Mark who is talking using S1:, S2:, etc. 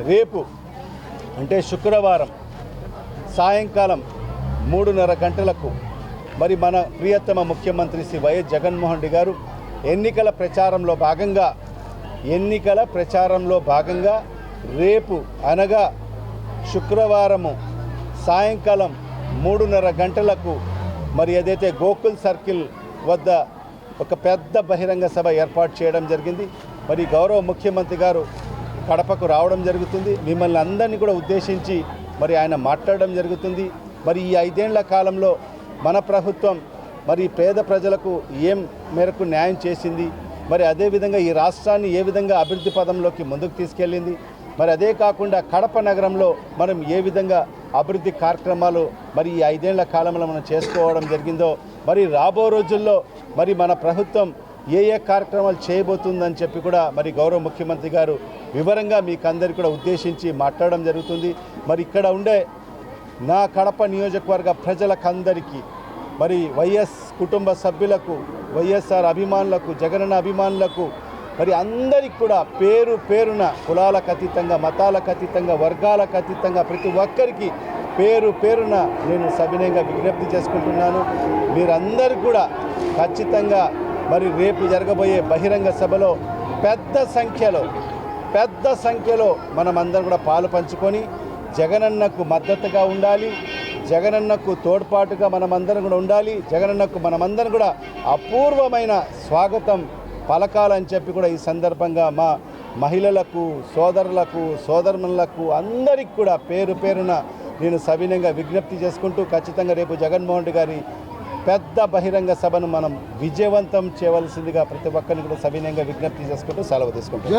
S1: రేపు అంటే శుక్రవారం సాయంకాలం 3:30 గంటలకు మరి మన ప్రియతమ ముఖ్యమంత్రి శ్రీ వైఎస్ జగన్మోహన్ రెడ్డి గారు ఎన్నికల ప్రచారంలో భాగంగా రేపు అనగా శుక్రవారము సాయంకాలం 3:30 గంటలకు మరి ఏదైతే గోకుల్ సర్కిల్ వద్ద ఒక పెద్ద బహిరంగ సభ ఏర్పాటు చేయడం జరిగింది. మరి గౌరవ ముఖ్యమంత్రి గారు కడపకు రావడం జరుగుతుంది. మిమ్మల్ని అందరినీ కూడా ఉద్దేశించి మరి ఆయన మాట్లాడడం జరుగుతుంది. మరి ఈ 5 ఏళ్ల కాలంలో మన ప్రభుత్వం మరి పేద ప్రజలకు ఏం మేరకు న్యాయం చేసింది, మరి అదేవిధంగా ఈ రాష్ట్రాన్ని ఏ విధంగా అభివృద్ధి పదంలోకి ముందుకు తీసుకెళ్ళింది, మరి అదే కాకుండా కడప నగరంలో మనం ఏ విధంగా అభివృద్ధి కార్యక్రమాలు మరి ఈ 5 ఏళ్ల కాలంలో మనం చేసుకోవడం జరిగిందో, మరి రాబో రోజుల్లో మరి మన ప్రభుత్వం ఏ కార్యక్రమాలు చేయబోతుందని చెప్పి కూడా మరి గౌరవ ముఖ్యమంత్రి గారు వివరంగా మీకు అందరికీ కూడా ఉద్దేశించి మాట్లాడడం జరుగుతుంది. మరి ఇక్కడ ఉండే నా కడప నియోజకవర్గ ప్రజలకందరికీ మరి వైఎస్ కుటుంబ సభ్యులకు, వైఎస్ఆర్ అభిమానులకు, జగనన్న అభిమానులకు మరి అందరికీ కూడా పేరు పేరున కులాలకు అతీతంగా, మతాలకు అతీతంగా, వర్గాలకు అతీతంగా ప్రతి ఒక్కరికి పేరు పేరున నేను సవినయంగా విజ్ఞప్తి చేసుకుంటున్నాను. మీరందరూ కూడా ఖచ్చితంగా మరి రేపు జరగబోయే బహిరంగ సభలో పెద్ద సంఖ్యలో మనమందరం కూడా పాలు పంచుకొని జగనన్నకు మద్దతుగా ఉండాలి, జగనన్నకు తోడ్పాటుగా మనమందరం కూడా ఉండాలి, జగనన్నకు మనమందరం కూడా అపూర్వమైన స్వాగతం పలకాలని చెప్పి కూడా ఈ సందర్భంగా మా మహిళలకు, సోదరులకు, సోదరులకు అందరికీ కూడా పేరు పేరున నేను సవినయంగా విజ్ఞప్తి చేసుకుంటూ ఖచ్చితంగా రేపు జగన్మోహన్ రెడ్డి గారి పెద్ద బహిరంగ సభను మనం విజయవంతం చేయవలసిందిగా ప్రతి ఒక్కరిని కూడా సవినయంగా విజ్ఞప్తి చేసుకుంటూ సెలవు తీసుకుంటాం.